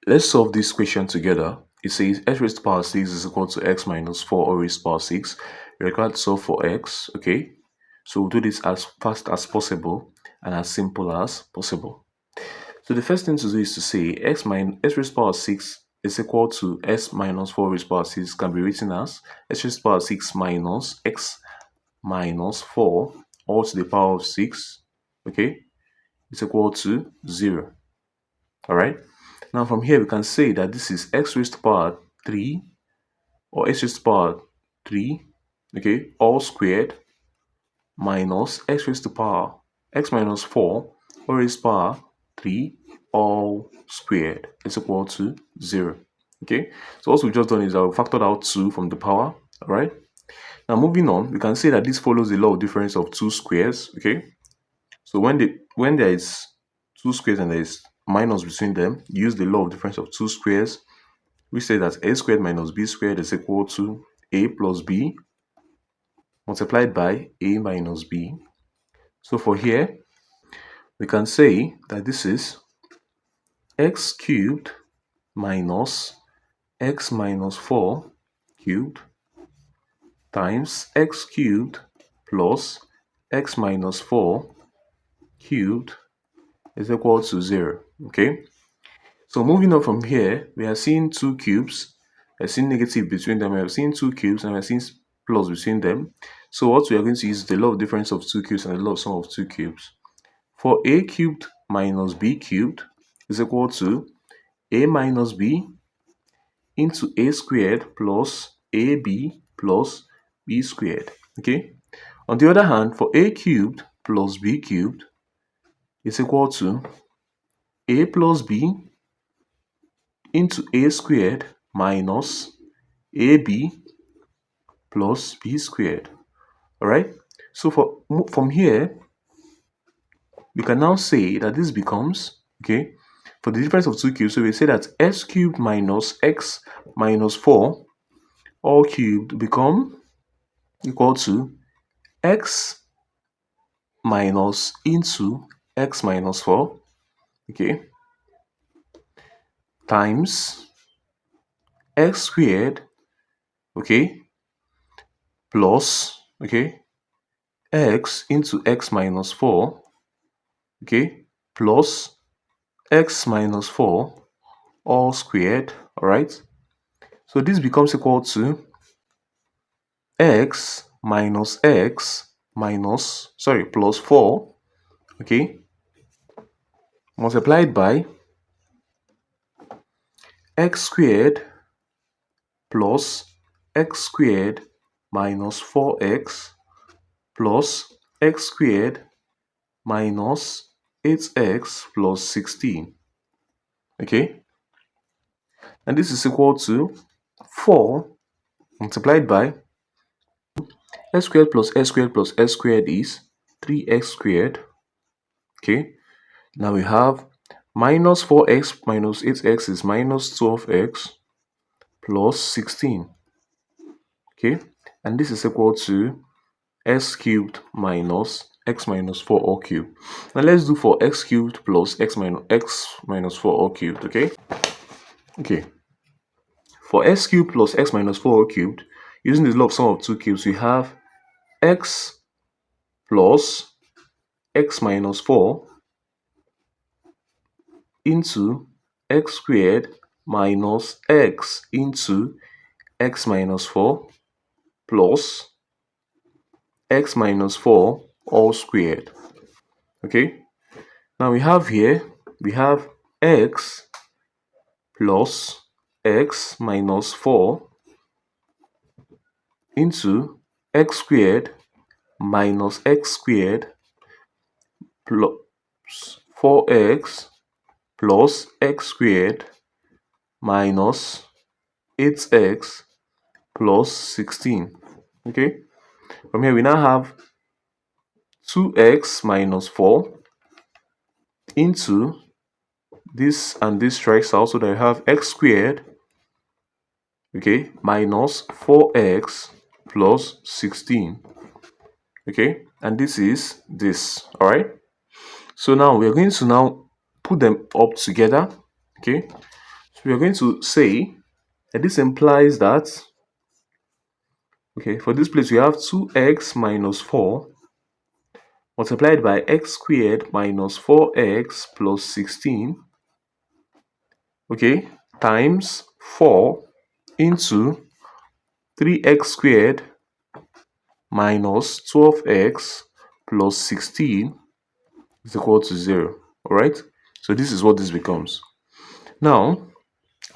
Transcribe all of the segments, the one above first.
Let's solve this question together. It says x raised to the power 6 is equal to x minus 4 all raised to the power 6. We're required to solve for x, okay? So we'll do this as fast as possible and as simple as possible. So the first thing to do is to say x raised to the power 6 is equal to x minus 4 raised to the power 6 can be written as x raised to the power 6 minus x minus 4 all to the power of 6, okay? It's equal to 0, all right? Now from here we can say that this is x raised to the power 3 or x raised to the power 3, okay, all squared minus x raised to the power x minus 4 all raised to the power 3 all squared is equal to 0, okay? So what we've just done is that we factored out 2 from the power, all right? Now moving on, we can say that this follows the law of difference of two squares, okay? So when there is two squares and there is minus between them, use the law of difference of two squares. We say that a squared minus b squared is equal to a plus b multiplied by a minus b. So for here, we can say that this is x cubed minus x minus 4 cubed times x cubed plus x minus 4 cubed is equal to 0, okay? So moving on from here, we are seeing two cubes. We are seeing negative between them. We are seeing two cubes and we are seeing plus between them. So what we are going to use is the law of difference of two cubes and the law of sum of two cubes. For a cubed minus b cubed is equal to a minus b into a squared plus ab plus b squared, okay? On the other hand, for a cubed plus b cubed is equal to a plus b into a squared minus ab plus b squared, all right? So from here, we can now say that this becomes, okay, for the difference of two cubes, so we say that x cubed minus x minus 4 all cubed become equal to x minus into x minus 4, okay, times x squared, okay, plus, okay, x into x minus 4, okay, plus x minus 4 all squared, all right? So this becomes equal to x minus x minus, plus 4, okay, multiplied by x squared plus x squared minus 4x plus x squared minus 8x plus 16, okay? And this is equal to 4 multiplied by x squared plus x squared plus x squared is 3x squared, okay? Now we have minus 4x minus 8x is minus 12x plus 16, okay? And this is equal to x cubed minus x minus 4 all cubed. Now let's do for x cubed plus x minus 4 all cubed, okay? Okay. For x cubed plus x minus 4 all cubed, using the law of sum of two cubes, we have x plus x minus 4 into x squared minus x into x minus 4 plus x minus 4 all squared, okay? Now we have x plus x minus 4 into x squared minus x squared plus 4x plus x squared minus 8x plus 16, okay? From here we now have 2x minus 4 into this, and this strikes out, so that I have x squared, okay, minus 4x plus 16, okay? And this is this, all right? So now we are going to now put them up together, okay? So we are going to say that this implies that, okay, for this place we have 2x minus 4 multiplied by x squared minus 4x plus 16, okay, times 4 into 3x squared minus 12x plus 16 is equal to 0. Alright? So this is what this becomes. Now,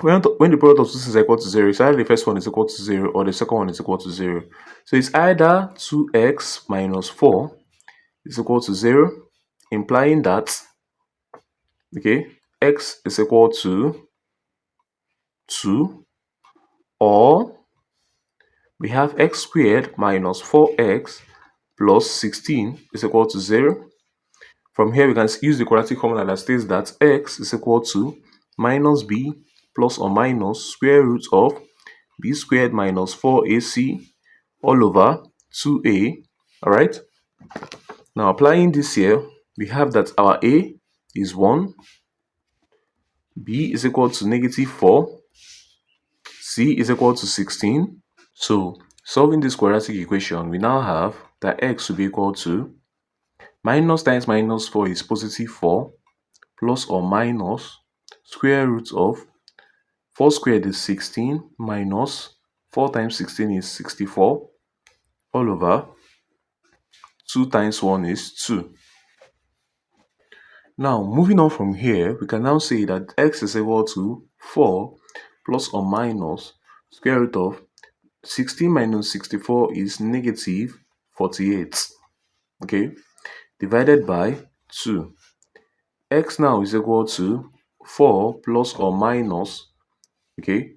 when the product of two things is equal to 0, it's either the first one is equal to 0 or the second one is equal to 0. So it's either 2x minus 4 is equal to 0, implying that, okay, x is equal to 2, or we have x squared minus 4x plus 16 is equal to 0. From here, we can use the quadratic formula that states that x is equal to minus b plus or minus square root of b squared minus 4ac all over 2a. Alright? Now, applying this here, we have that our a is 1, b is equal to negative 4, c is equal to 16. So, solving this quadratic equation, we now have that x will be equal to minus times minus 4 is positive 4 plus or minus square root of 4 squared is 16 minus 4 times 16 is 64 all over 2 times 1 is 2. Now, moving on from here, we can now say that x is equal to 4 plus or minus square root of 16 minus 64 is negative 48, okay, divided by 2. X now is equal to 4 plus or minus, okay,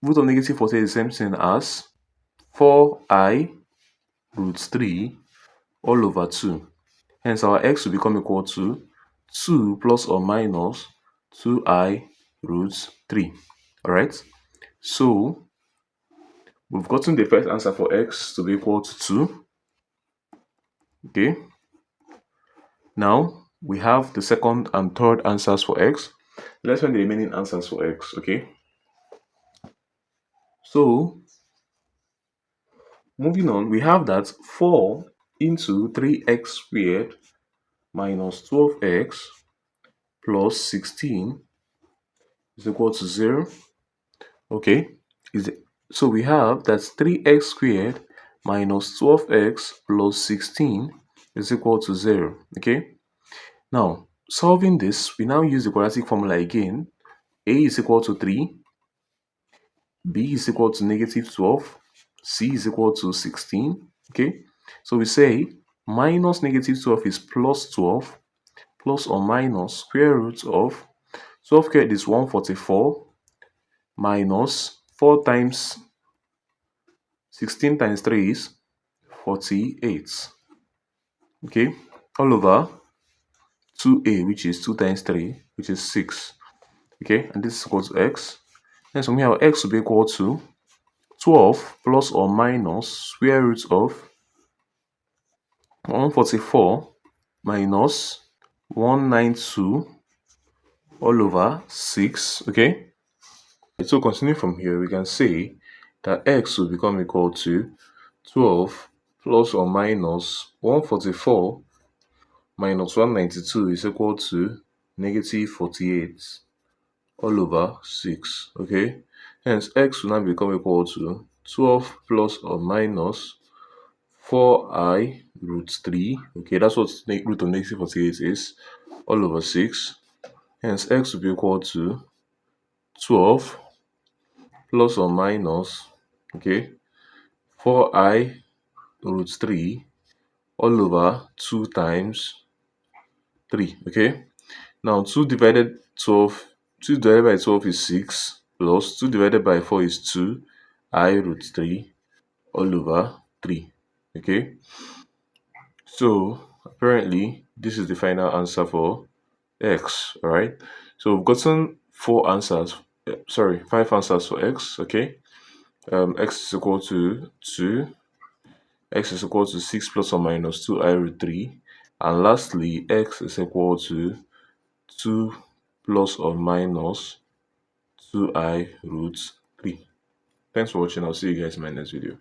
root of negative 48 is the same thing as 4i root 3 all over 2. Hence, our x will become equal to 2 plus or minus 2i root 3. Alright? So, we've gotten the first answer for x to be equal to 2. Okay? Now, we have the second and third answers for x. Let's find the remaining answers for x. Okay? So, moving on, we have that 4 into 3x squared minus 12x plus 16 is equal to 0. Okay, so we have that 3x squared minus 12x plus 16 is equal to 0. Okay, now solving this, we now use the quadratic formula again. A is equal to 3, b is equal to negative 12, c is equal to 16. Okay, so we say minus negative 12 is plus 12 plus or minus square root of 12 squared is 144 minus 4 times 16 times 3 is 48. Okay, all over 2a, which is 2 times 3, which is 6. Okay, and this is equal to x. And so we have x will be equal to 12 plus or minus square root of 144 minus 192 all over 6. Okay, so continuing from here, we can say that x will become equal to 12 plus or minus 144 minus 192 is equal to negative 48 all over 6. Okay, hence x will now become equal to 12 plus or minus 4i root 3. Okay, that's what root of negative 48 is, all over 6. Hence x will be equal to 12 plus or minus, okay, 4i root 3 all over 2 times 3. Okay, now 2 divided 12, 2 divided by 12 is 6, plus 2 divided by 4 is 2, I root 3 all over 3. Okay, so apparently this is the final answer for x. All right, so we've gotten 5 answers for x. Okay, x is equal to 2, x is equal to 6 plus or minus 2i root 3, and lastly x is equal to 2 plus or minus 2i root 3. Thanks for watching. I'll see you guys in my next video.